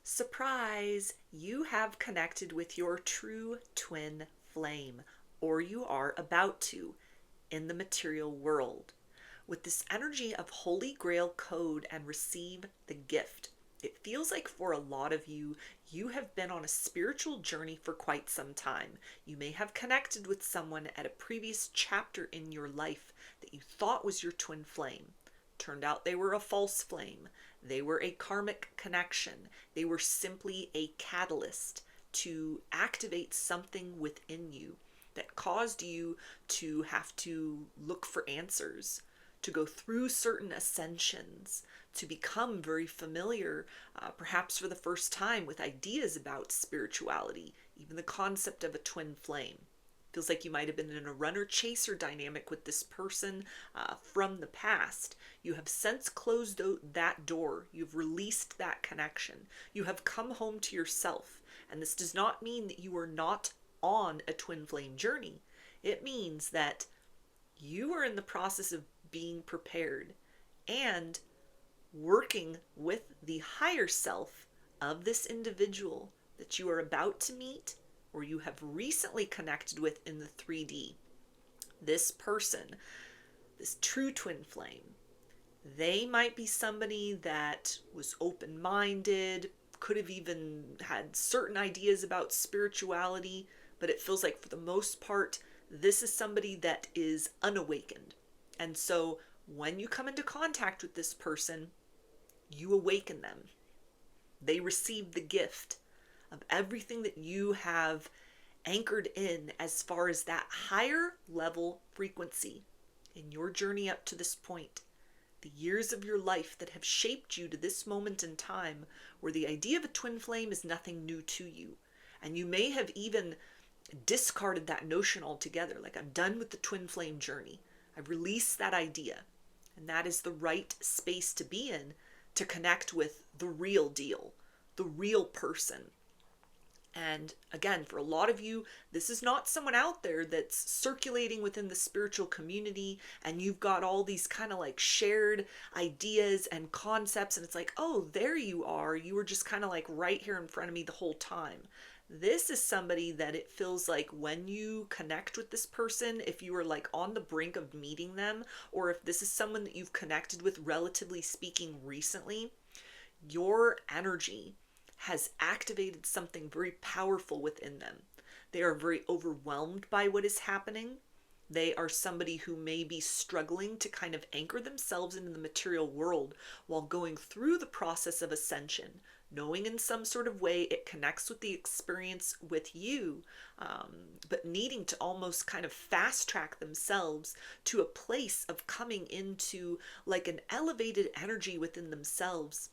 Surprise! You have connected with your true twin flame, or you are about to, in the material world. With this energy of Holy Grail code and receive the gift. It feels like for a lot of you, you have been on a spiritual journey for quite some time. You may have connected with someone at a previous chapter in your life that you thought was your twin flame. Turned out they were a false flame. They were a karmic connection. They were simply a catalyst to activate something within you that caused you to have to look for answers, to go through certain ascensions, to become very familiar, perhaps for the first time, with ideas about spirituality, even the concept of a twin flame. Feels like you might have been in a runner-chaser dynamic with this person from the past. You have since closed that door. You've released that connection. You have come home to yourself. And this does not mean that you are not on a twin flame journey. It means that you are in the process of being prepared and working with the higher self of this individual that you are about to meet or you have recently connected with in the 3D. This person, this true twin flame, they might be somebody that was open-minded, could have even had certain ideas about spirituality, but it feels like for the most part, this is somebody that is unawakened. And so when you come into contact with this person, you awaken them. They receive the gift of everything that you have anchored in as far as that higher level frequency in your journey up to this point. The years of your life that have shaped you to this moment in time where the idea of a twin flame is nothing new to you. And you may have even discarded that notion altogether. Like, I'm done with the twin flame journey. I've released that idea. And that is the right space to be in to connect with the real deal, the real person. And again, for a lot of you, this is not someone out there that's circulating within the spiritual community and you've got all these kind of like shared ideas and concepts and it's like, oh, there you are. You were just kind of like right here in front of me the whole time. This is somebody that it feels like when you connect with this person, if you are like on the brink of meeting them, or if this is someone that you've connected with relatively speaking recently, your energy has activated something very powerful within them. They are very overwhelmed by what is happening. They are somebody who may be struggling to kind of anchor themselves into the material world while going through the process of ascension, knowing in some sort of way it connects with the experience with you, but needing to almost kind of fast track themselves to a place of coming into like an elevated energy within themselves,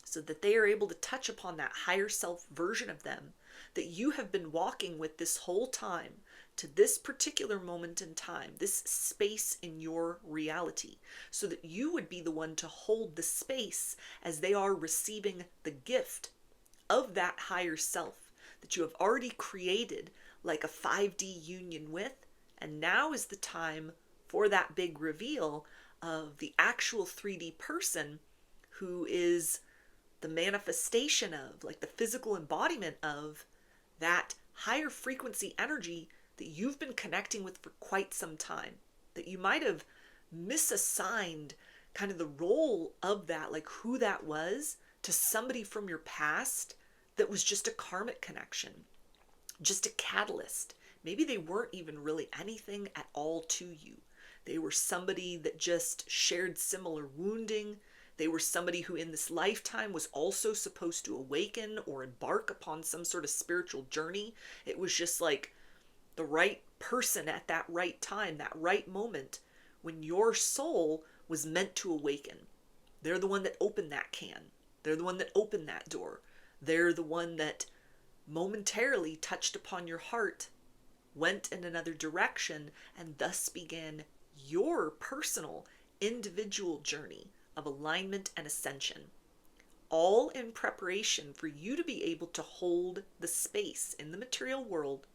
so that they are able to touch upon that higher self version of them that you have been walking with this whole time to this particular moment in time, this space in your reality, so that you would be the one to hold the space as they are receiving the gift of that higher self that you have already created like a 5D union with. And now is the time for that big reveal of the actual 3D person who is the manifestation of, like the physical embodiment of that higher frequency energy that you've been connecting with for quite some time, that you might have misassigned kind of the role of that, like who that was, to somebody from your past that was just a karmic connection, just a catalyst. Maybe they weren't even really anything at all to you. They were somebody that just shared similar wounding. They were somebody who in this lifetime was also supposed to awaken or embark upon some sort of spiritual journey. It was just like the right person at that right time, that right moment when your soul was meant to awaken. They're the one that opened that can. They're the one that opened that door. They're the one that momentarily touched upon your heart, went in another direction, and thus began your personal individual journey of alignment and ascension, all in preparation for you to be able to hold the space in the material world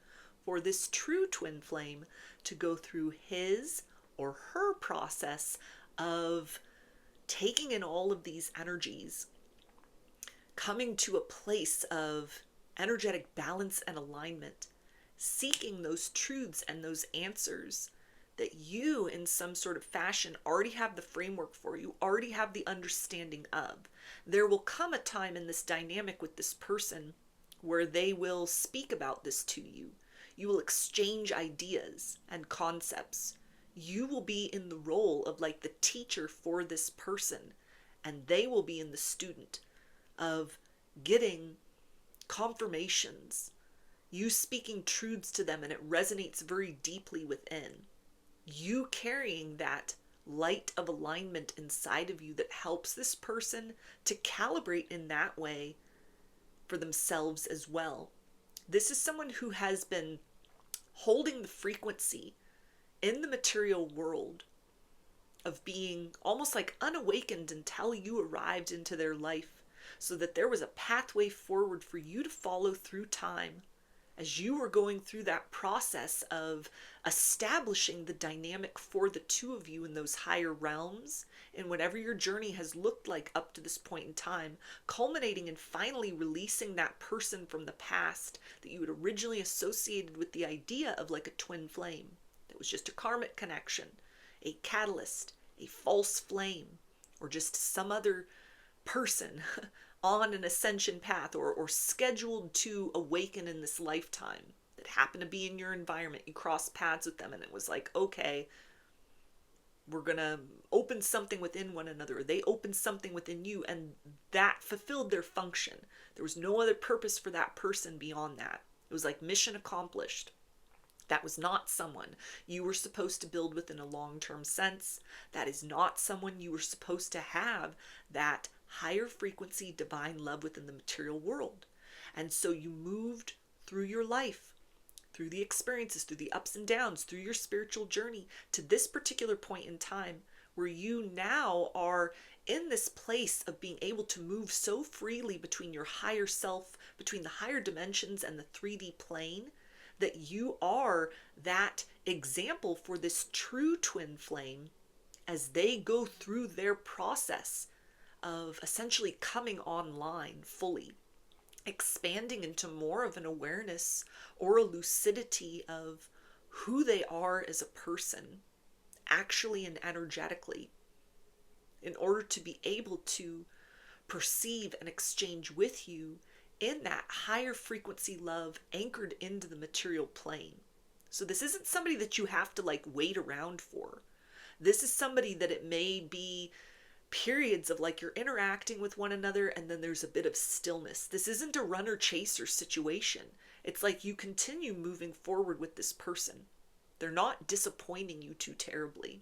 for this true twin flame to go through his or her process of taking in all of these energies, coming to a place of energetic balance and alignment, seeking those truths and those answers that you, in some sort of fashion, already have the framework for, you already have the understanding of. There will come a time in this dynamic with this person where they will speak about this to you. You will exchange ideas and concepts. You will be in the role of like the teacher for this person, and they will be in the student of getting confirmations, you speaking truths to them, and it resonates very deeply within. You carrying that light of alignment inside of you that helps this person to calibrate in that way for themselves as well. This is someone who has been holding the frequency in the material world of being almost like unawakened until you arrived into their life, so that there was a pathway forward for you to follow through time as you were going through that process of establishing the dynamic for the two of you in those higher realms, in whatever your journey has looked like up to this point in time, culminating in finally releasing that person from the past that you had originally associated with the idea of like a twin flame. That was just a karmic connection, a catalyst, a false flame, or just some other person on an ascension path or scheduled to awaken in this lifetime that happened to be in your environment. You crossed paths with them and it was like, okay, we're going to open something within one another. They opened something within you, and that fulfilled their function. There was no other purpose for that person beyond that. It was like mission accomplished. That was not someone you were supposed to build with in a long-term sense. That is not someone you were supposed to have that higher frequency divine love within the material world. And so you moved through your life, through the experiences, through the ups and downs, through your spiritual journey to this particular point in time where you now are in this place of being able to move so freely between your higher self, between the higher dimensions and the 3D plane, that you are that example for this true twin flame as they go through their process of essentially coming online fully, expanding into more of an awareness or a lucidity of who they are as a person, actually and energetically, in order to be able to perceive and exchange with you in that higher frequency love anchored into the material plane. So this isn't somebody that you have to like wait around for. This is somebody that it may be periods of like you're interacting with one another and then there's a bit of stillness. This isn't a runner chaser situation. It's like you continue moving forward with this person. They're not disappointing you too terribly.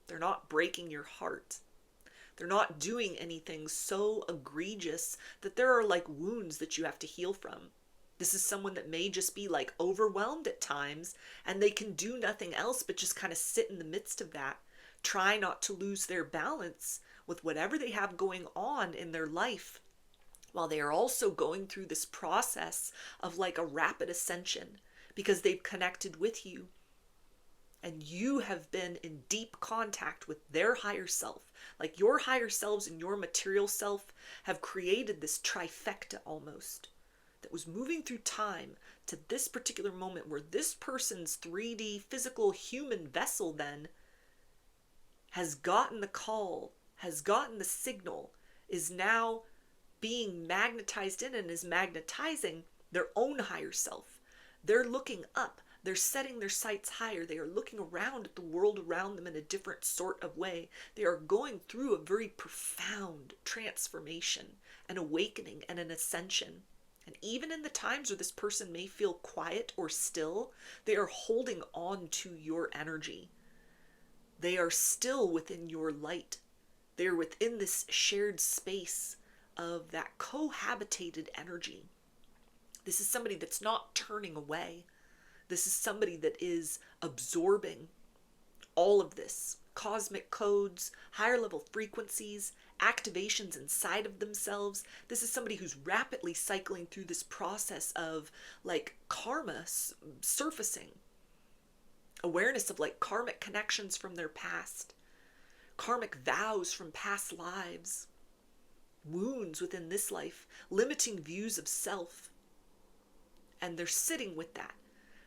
They're not breaking your heart. They're not doing anything so egregious that there are like wounds that you have to heal from. This is someone that may just be like overwhelmed at times, and they can do nothing else but just kind of sit in the midst of that, try not to lose their balance with whatever they have going on in their life, while they are also going through this process of like a rapid ascension because they've connected with you. And you have been in deep contact with their higher self. Like your higher selves and your material self have created this trifecta almost that was moving through time to this particular moment where this person's 3D physical human vessel then has gotten the call, has gotten the signal, is now being magnetized in and is magnetizing their own higher self. They're looking up. They're setting their sights higher. They are looking around at the world around them in a different sort of way. They are going through a very profound transformation, an awakening, and an ascension. And even in the times where this person may feel quiet or still, they are holding on to your energy. They are still within your light. They are within this shared space of that cohabitated energy. This is somebody that's not turning away. This is somebody that is absorbing all of this. Cosmic codes, higher level frequencies, activations inside of themselves. This is somebody who's rapidly cycling through this process of like karma surfacing. Awareness of like karmic connections from their past. Karmic vows from past lives. wounds within this life, limiting views of self. And they're sitting with that.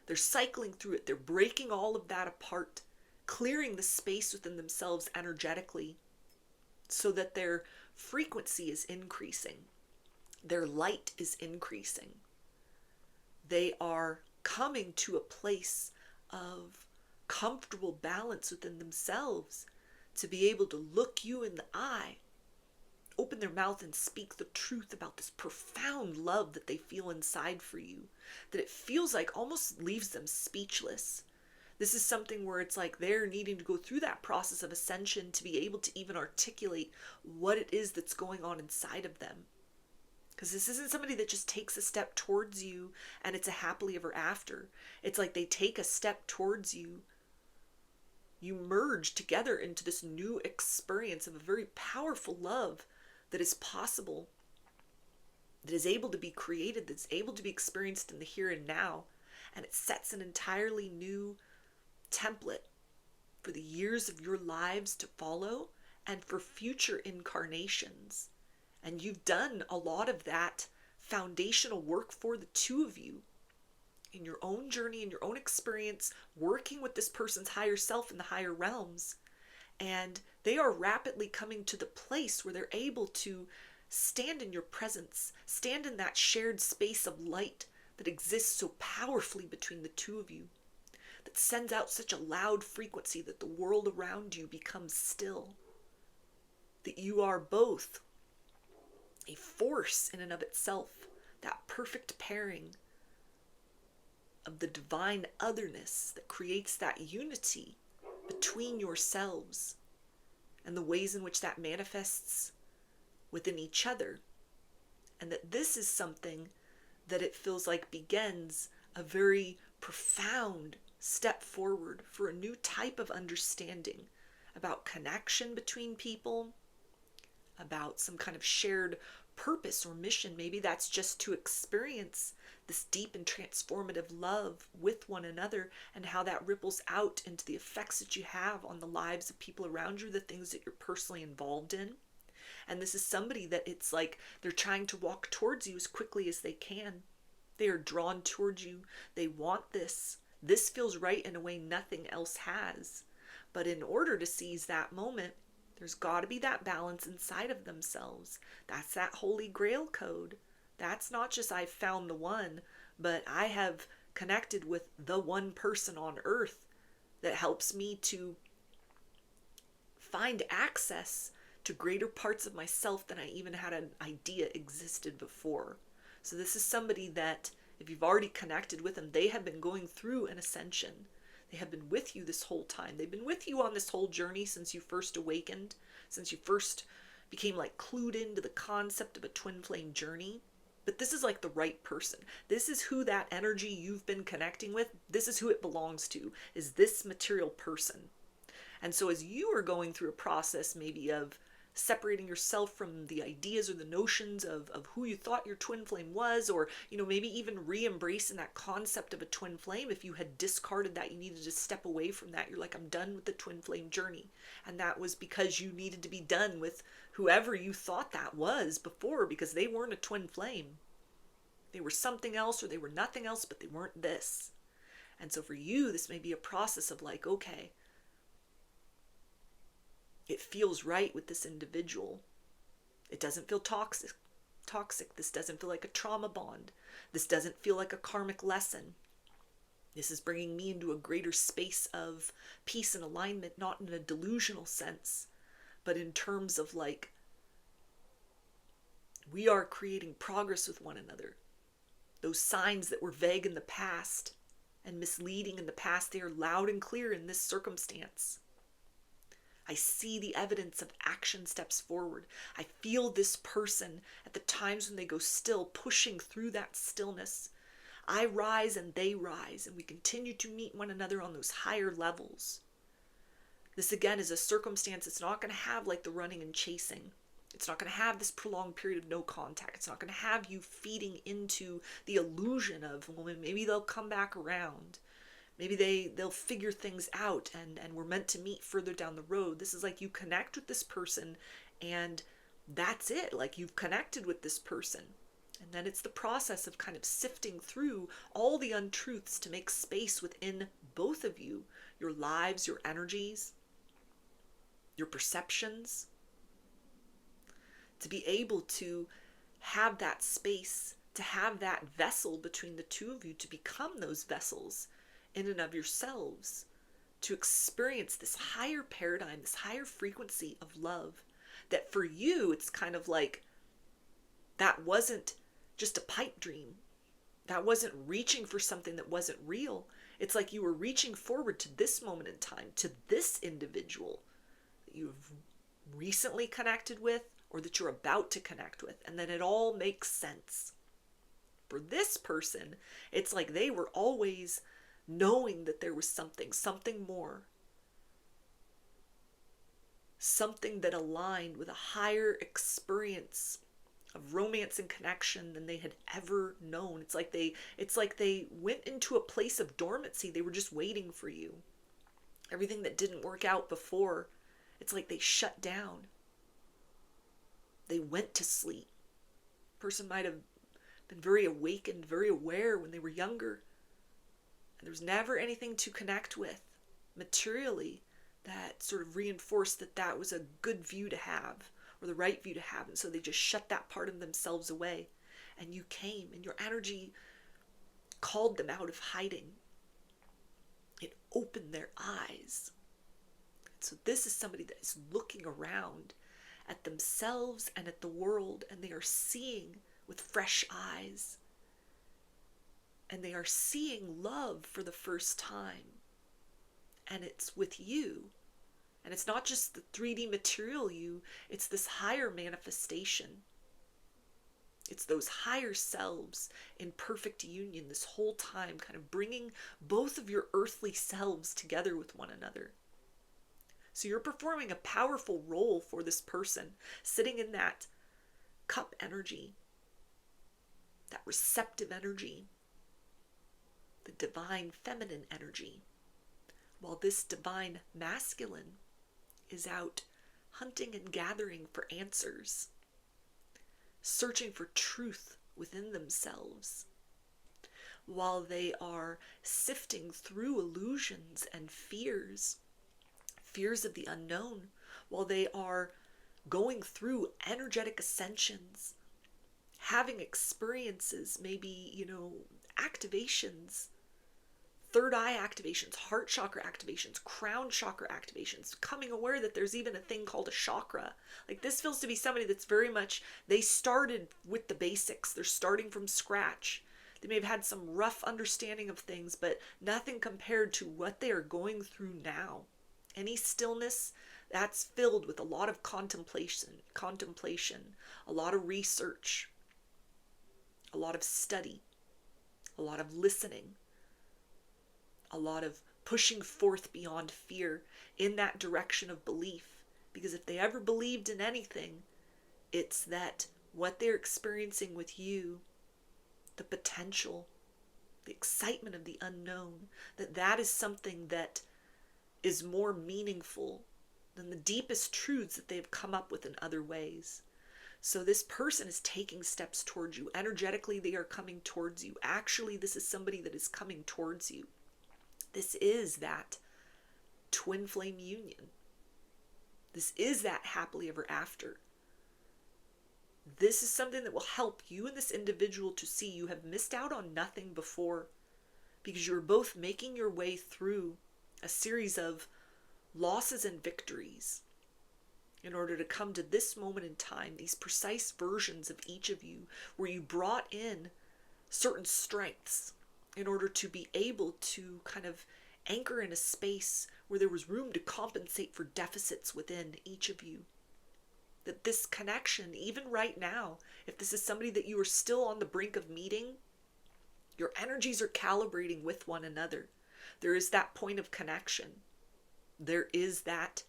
They're cycling through it. They're breaking all of that apart, clearing the space within themselves energetically so that their frequency is increasing. Their light is increasing. They are coming to a place of comfortable balance within themselves to be able to look you in the eye, open their mouth and speak the truth about this profound love that they feel inside for you, that it feels like almost leaves them speechless. This is something where it's like they're needing to go through that process of ascension to be able to even articulate what it is that's going on inside of them. Because this isn't somebody that just takes a step towards you and it's a happily ever after. It's like they take a step towards you. You merge together into this new experience of a very powerful love that is possible, that is able to be created, that's able to be experienced in the here and now. And it sets an entirely new template for the years of your lives to follow and for future incarnations. And you've done a lot of that foundational work for the two of you in your own journey, in your own experience, working with this person's higher self in the higher realms. And they are rapidly coming to the place where they're able to stand in your presence, stand in that shared space of light that exists so powerfully between the two of you, that sends out such a loud frequency that the world around you becomes still. That you are both a force in and of itself, that perfect pairing of the divine otherness that creates that unity between yourselves and the ways in which that manifests within each other. And that this is something that it feels like begins a very profound step forward for a new type of understanding about connection between people, about some kind of shared purpose or mission. Maybe that's just to experience this deep and transformative love with one another, and how that ripples out into the effects that you have on the lives of people around you, the things that you're personally involved in. And this is somebody that it's like they're trying to walk towards you as quickly as they can. They are drawn towards you. They want this. This feels right in a way nothing else has. But in order to seize that moment, there's got to be that balance inside of themselves. That's that holy grail code. That's not just I've found the one, but I have connected with the one person on earth that helps me to find access to greater parts of myself than I even had an idea existed before. So this is somebody that, if you've already connected with them, they have been going through an ascension. They have been with you this whole time. They've been with you on this whole journey since you first awakened, since you first became like clued into the concept of a twin flame journey. But this is like the right person. This is who that energy you've been connecting with, this is who it belongs to, is this material person. And so as you are going through a process maybe of separating yourself from the ideas or the notions of who you thought your twin flame was, or maybe even re-embracing that concept of a twin flame. If you had discarded that, you needed to step away from that. You're like, I'm done with the twin flame journey. And that was because you needed to be done with whoever you thought that was before, because they weren't a twin flame. They were something else, or they were nothing else, but they weren't this. And so for you, this may be a process of like, okay, it feels right with this individual. It doesn't feel toxic. This doesn't feel like a trauma bond. This doesn't feel like a karmic lesson. This is bringing me into a greater space of peace and alignment, not in a delusional sense, but in terms of like, we are creating progress with one another. Those signs that were vague in the past and misleading in the past, they are loud and clear in this circumstance. I see the evidence of action steps forward. I feel this person at the times when they go still, pushing through that stillness. I rise and they rise, and we continue to meet one another on those higher levels. This again is a circumstance that's not going to have like the running and chasing. It's not going to have this prolonged period of no contact. It's not going to have you feeding into the illusion of, well, maybe they'll come back around. Maybe they'll figure things out and we're meant to meet further down the road. This is like you connect with this person, and that's it. Like, you've connected with this person. And then it's the process of kind of sifting through all the untruths to make space within both of you, your lives, your energies, your perceptions, to be able to have that space, to have that vessel between the two of you, to become those vessels in and of yourselves, to experience this higher paradigm, this higher frequency of love. That for you, it's kind of like, that wasn't just a pipe dream. That wasn't reaching for something that wasn't real. It's like you were reaching forward to this moment in time, to this individual that you've recently connected with or that you're about to connect with. And then it all makes sense. For this person, it's like they were always knowing that there was something more. Something that aligned with a higher experience of romance and connection than they had ever known. It's like they went into a place of dormancy. They were just waiting for you. Everything that didn't work out before, it's like they shut down. They went to sleep. Person might have been very awakened, very aware when they were younger. And there was never anything to connect with materially that sort of reinforced that that was a good view to have, or the right view to have. And so they just shut that part of themselves away. And you came, and your energy called them out of hiding. It opened their eyes. So this is somebody that is looking around at themselves and at the world, and they are seeing with fresh eyes. And they are seeing love for the first time. And it's with you. And it's not just the 3D material you, it's this higher manifestation. It's those higher selves in perfect union this whole time, kind of bringing both of your earthly selves together with one another. So you're performing a powerful role for this person, sitting in that cup energy, that receptive energy, the divine feminine energy, while this divine masculine is out hunting and gathering for answers, searching for truth within themselves, while they are sifting through illusions and fears of the unknown, while they are going through energetic ascensions, having experiences, maybe, activations, third eye activations, heart chakra activations, crown chakra activations, becoming aware that there's even a thing called a chakra. Like, this feels to be somebody that's very much, they started with the basics. They're starting from scratch. They may have had some rough understanding of things, but nothing compared to what they are going through now. Any stillness, that's filled with a lot of contemplation, a lot of research, a lot of study, a lot of listening, a lot of pushing forth beyond fear in that direction of belief. Because if they ever believed in anything, it's that what they're experiencing with you, the potential, the excitement of the unknown, that is something that is more meaningful than the deepest truths that they've come up with in other ways. So this person is taking steps towards you. Energetically, they are coming towards you. Actually, this is somebody that is coming towards you. This is that twin flame union. This is that happily ever after. This is something that will help you and this individual to see you have missed out on nothing before, because you're both making your way through a series of losses and victories in order to come to this moment in time, these precise versions of each of you, where you brought in certain strengths in order to be able to kind of anchor in a space where there was room to compensate for deficits within each of you. That this connection, even right now, if this is somebody that you are still on the brink of meeting, your energies are calibrating with one another. There is that point of connection. There is that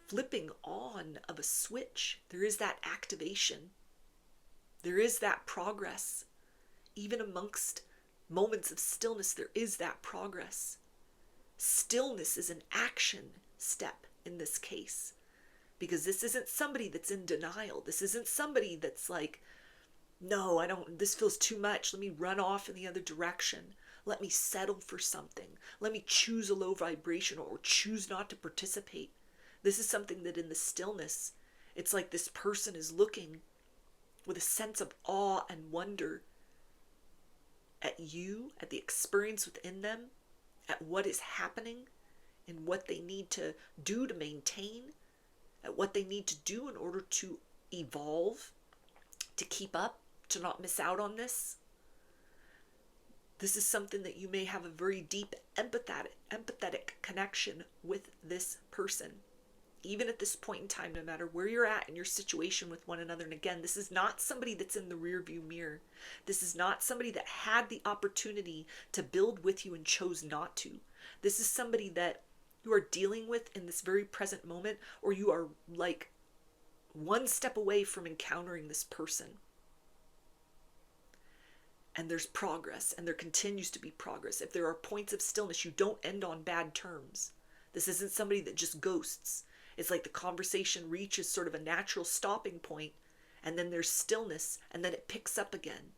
flipping on of a switch. There is that activation. There is that progress. Even amongst moments of stillness, there is that progress. Stillness is an action step in this case. Because this isn't somebody that's in denial. This isn't somebody that's like, no, I don't, this feels too much. Let me run off in the other direction. Let me settle for something. Let me choose a low vibration or choose not to participate. This is something that in the stillness, it's like this person is looking with a sense of awe and wonder at you, at the experience within them, at what is happening and what they need to do to maintain, at what they need to do in order to evolve, to keep up, to not miss out on this. This is something that you may have a very deep empathetic connection with this person. Even at this point in time, no matter where you're at in your situation with one another. And again, this is not somebody that's in the rearview mirror. This is not somebody that had the opportunity to build with you and chose not to. This is somebody that you are dealing with in this very present moment, or you are like one step away from encountering this person. And there's progress, and there continues to be progress. If there are points of stillness, you don't end on bad terms. This isn't somebody that just ghosts. It's like the conversation reaches sort of a natural stopping point, and then there's stillness, and then it picks up again.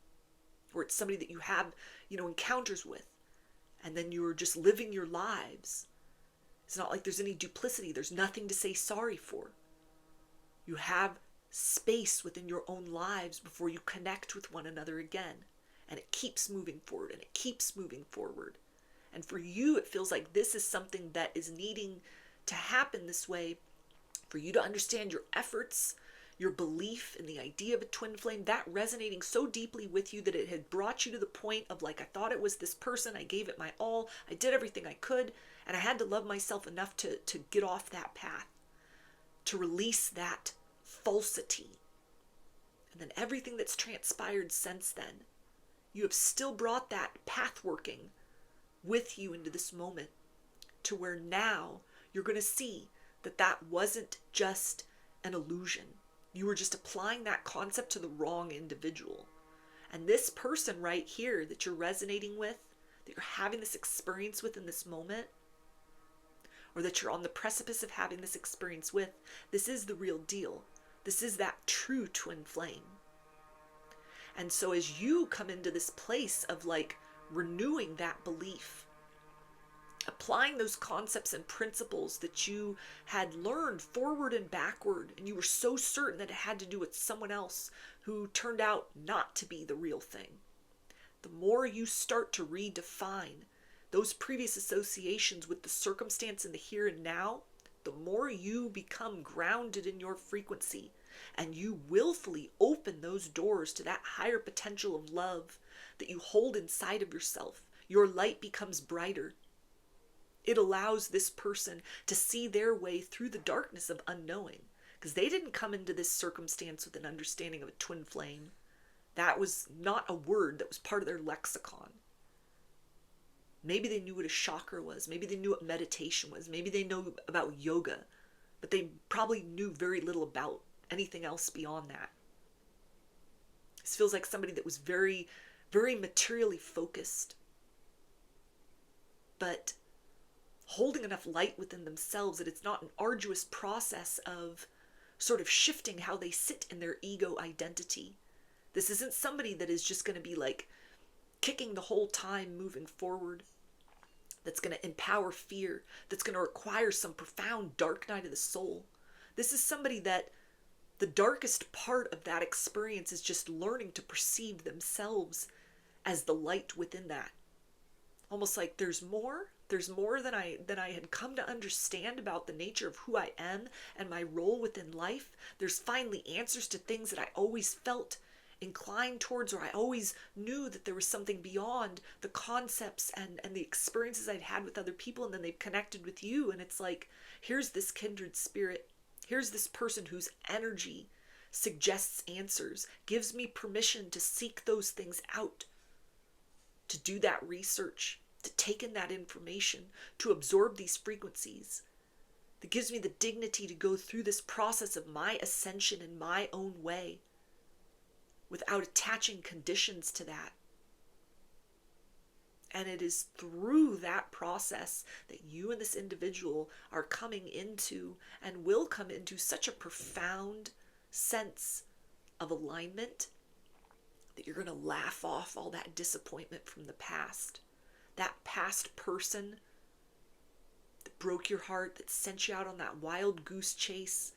Or it's somebody that you have, encounters with, and then you're just living your lives. It's not like there's any duplicity. There's nothing to say sorry for. You have space within your own lives before you connect with one another again. And it keeps moving forward, and it keeps moving forward. And for you, it feels like this is something that is needing to happen this way for you to understand your efforts, your belief in the idea of a twin flame, that resonating so deeply with you that it had brought you to the point of like, I thought it was this person, I gave it my all, I did everything I could, and I had to love myself enough to get off that path, to release that falsity. And then everything that's transpired since then, you have still brought that path working with you into this moment, to where now you're going to see that that wasn't just an illusion. You were just applying that concept to the wrong individual. And this person right here that you're resonating with, that you're having this experience with in this moment, or that you're on the precipice of having this experience with, this is the real deal. This is that true twin flame. And so as you come into this place of like renewing that belief, applying those concepts and principles that you had learned forward and backward, and you were so certain that it had to do with someone else who turned out not to be the real thing, the more you start to redefine those previous associations with the circumstance in the here and now, the more you become grounded in your frequency, and you willfully open those doors to that higher potential of love that you hold inside of yourself. Your light becomes brighter. It allows this person to see their way through the darkness of unknowing, because they didn't come into this circumstance with an understanding of a twin flame. That was not a word that was part of their lexicon. Maybe they knew what a chakra was. Maybe they knew what meditation was. Maybe they know about yoga, but they probably knew very little about anything else beyond that. This feels like somebody that was very, very materially focused, but holding enough light within themselves that it's not an arduous process of sort of shifting how they sit in their ego identity. This isn't somebody that is just going to be like kicking the whole time moving forward, that's going to empower fear, that's going to require some profound dark night of the soul. This is somebody that the darkest part of that experience is just learning to perceive themselves as the light within that. Almost like there's more than I had come to understand about the nature of who I am and my role within life. There's finally answers to things that I always felt inclined towards, or I always knew that there was something beyond the concepts and the experiences I'd had with other people, and then they've connected with you, and it's like, here's this kindred spirit. Here's this person whose energy suggests answers, gives me permission to seek those things out, to do that research, to take in that information, to absorb these frequencies, that gives me the dignity to go through this process of my ascension in my own way without attaching conditions to that. And it is through that process that you and this individual are coming into and will come into such a profound sense of alignment that you're going to laugh off all that disappointment from the past. That past person that broke your heart, that sent you out on that wild goose chase,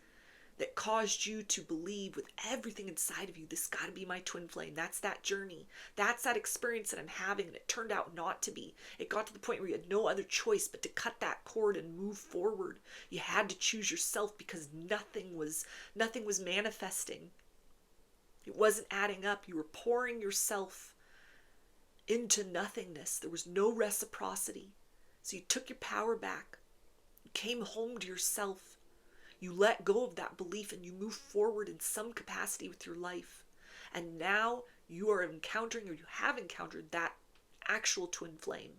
that caused you to believe with everything inside of you, this got to be my twin flame. That's that journey. That's that experience that I'm having. And it turned out not to be. It got to the point where you had no other choice but to cut that cord and move forward. You had to choose yourself because nothing was manifesting. It wasn't adding up. You were pouring yourself into nothingness. There was no reciprocity. So you took your power back. You came home to yourself. You let go of that belief and you move forward in some capacity with your life. And now you are encountering, or you have encountered, that actual twin flame.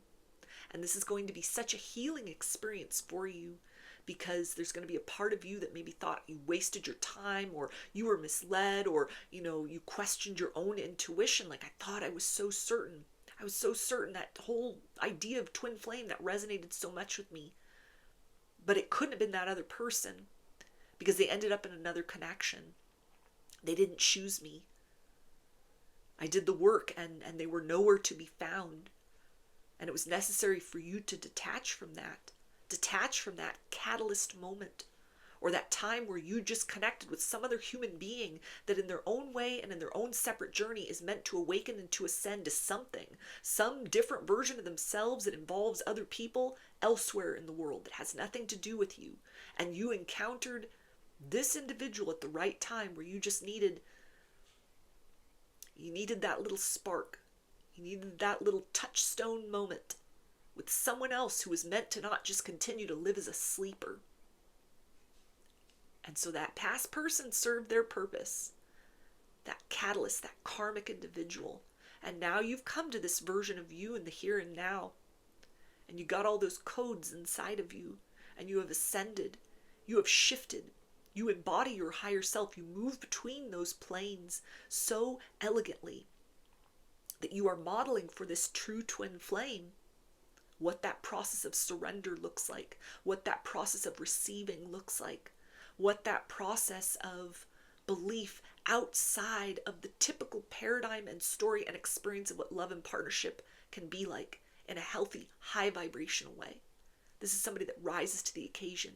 And this is going to be such a healing experience for you, because there's going to be a part of you that maybe thought you wasted your time, or you were misled, or you questioned your own intuition. Like, I thought I was so certain. I was so certain. That whole idea of twin flame, that resonated so much with me. But it couldn't have been that other person, because they ended up in another connection. They didn't choose me. I did the work and they were nowhere to be found. And it was necessary for you to detach from that catalyst moment, or that time where you just connected with some other human being that in their own way and in their own separate journey is meant to awaken and to ascend to something, some different version of themselves that involves other people elsewhere in the world, that has nothing to do with you. And you encountered this individual at the right time, where you just needed that little spark. You needed that little touchstone moment with someone else who was meant to not just continue to live as a sleeper. And so that past person served their purpose, that catalyst, that karmic individual. And now you've come to this version of you in the here and now. And you got all those codes inside of you, and you have ascended. You have shifted. You embody your higher self. You move between those planes so elegantly that you are modeling for this true twin flame what that process of surrender looks like, what that process of receiving looks like, what that process of belief outside of the typical paradigm and story and experience of what love and partnership can be like in a healthy, high vibrational way. This is somebody that rises to the occasion.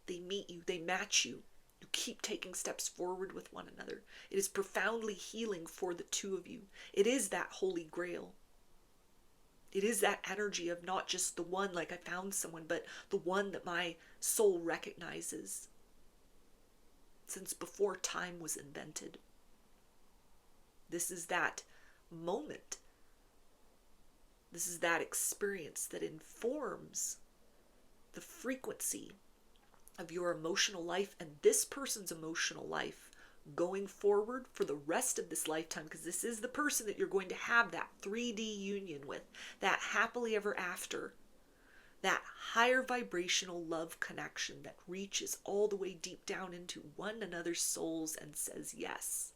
They meet you, they match you. You keep taking steps forward with one another. It is profoundly healing for the two of you. It is that holy grail. It is that energy of not just the one, like I found someone, but the one that my soul recognizes since before time was invented. This is that moment. This is that experience that informs the frequency of your emotional life and this person's emotional life going forward for the rest of this lifetime, because this is the person that you're going to have that 3D union with, that happily ever after, that higher vibrational love connection that reaches all the way deep down into one another's souls and says, yes,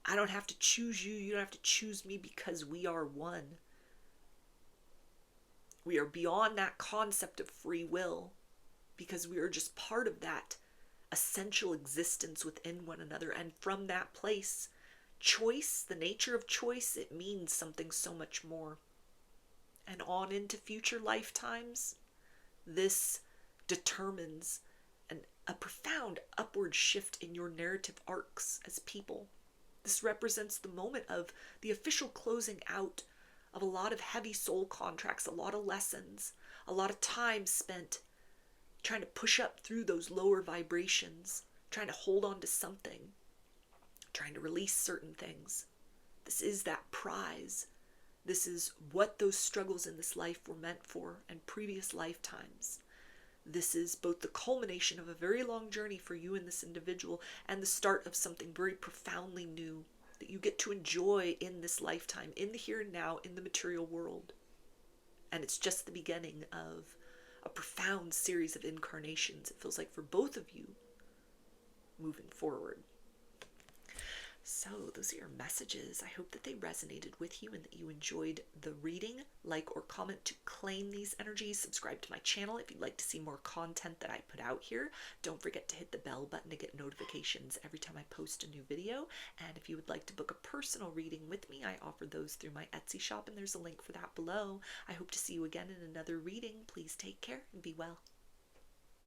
I don't have to choose you, you don't have to choose me, because we are one. We are beyond that concept of free will, because we are just part of that essential existence within one another. And from that place, choice, the nature of choice, it means something so much more. And on into future lifetimes, this determines a profound upward shift in your narrative arcs as people. This represents the moment of the official closing out of a lot of heavy soul contracts, a lot of lessons, a lot of time spent trying to push up through those lower vibrations, trying to hold on to something, trying to release certain things. This is that prize. This is what those struggles in this life were meant for, and previous lifetimes. This is both the culmination of a very long journey for you and this individual, and the start of something very profoundly new that you get to enjoy in this lifetime, in the here and now, in the material world. And it's just the beginning of a profound series of incarnations, it feels like, for both of you moving forward. So, those are your messages. I hope that they resonated with you and that you enjoyed the reading. Like or comment to claim these energies. Subscribe to my channel if you'd like to see more content that I put out here. Don't forget to hit the bell button to get notifications every time I post a new video. And if you would like to book a personal reading with me, I offer those through my Etsy shop, and there's a link for that below. I hope to see you again in another reading. Please take care and be well.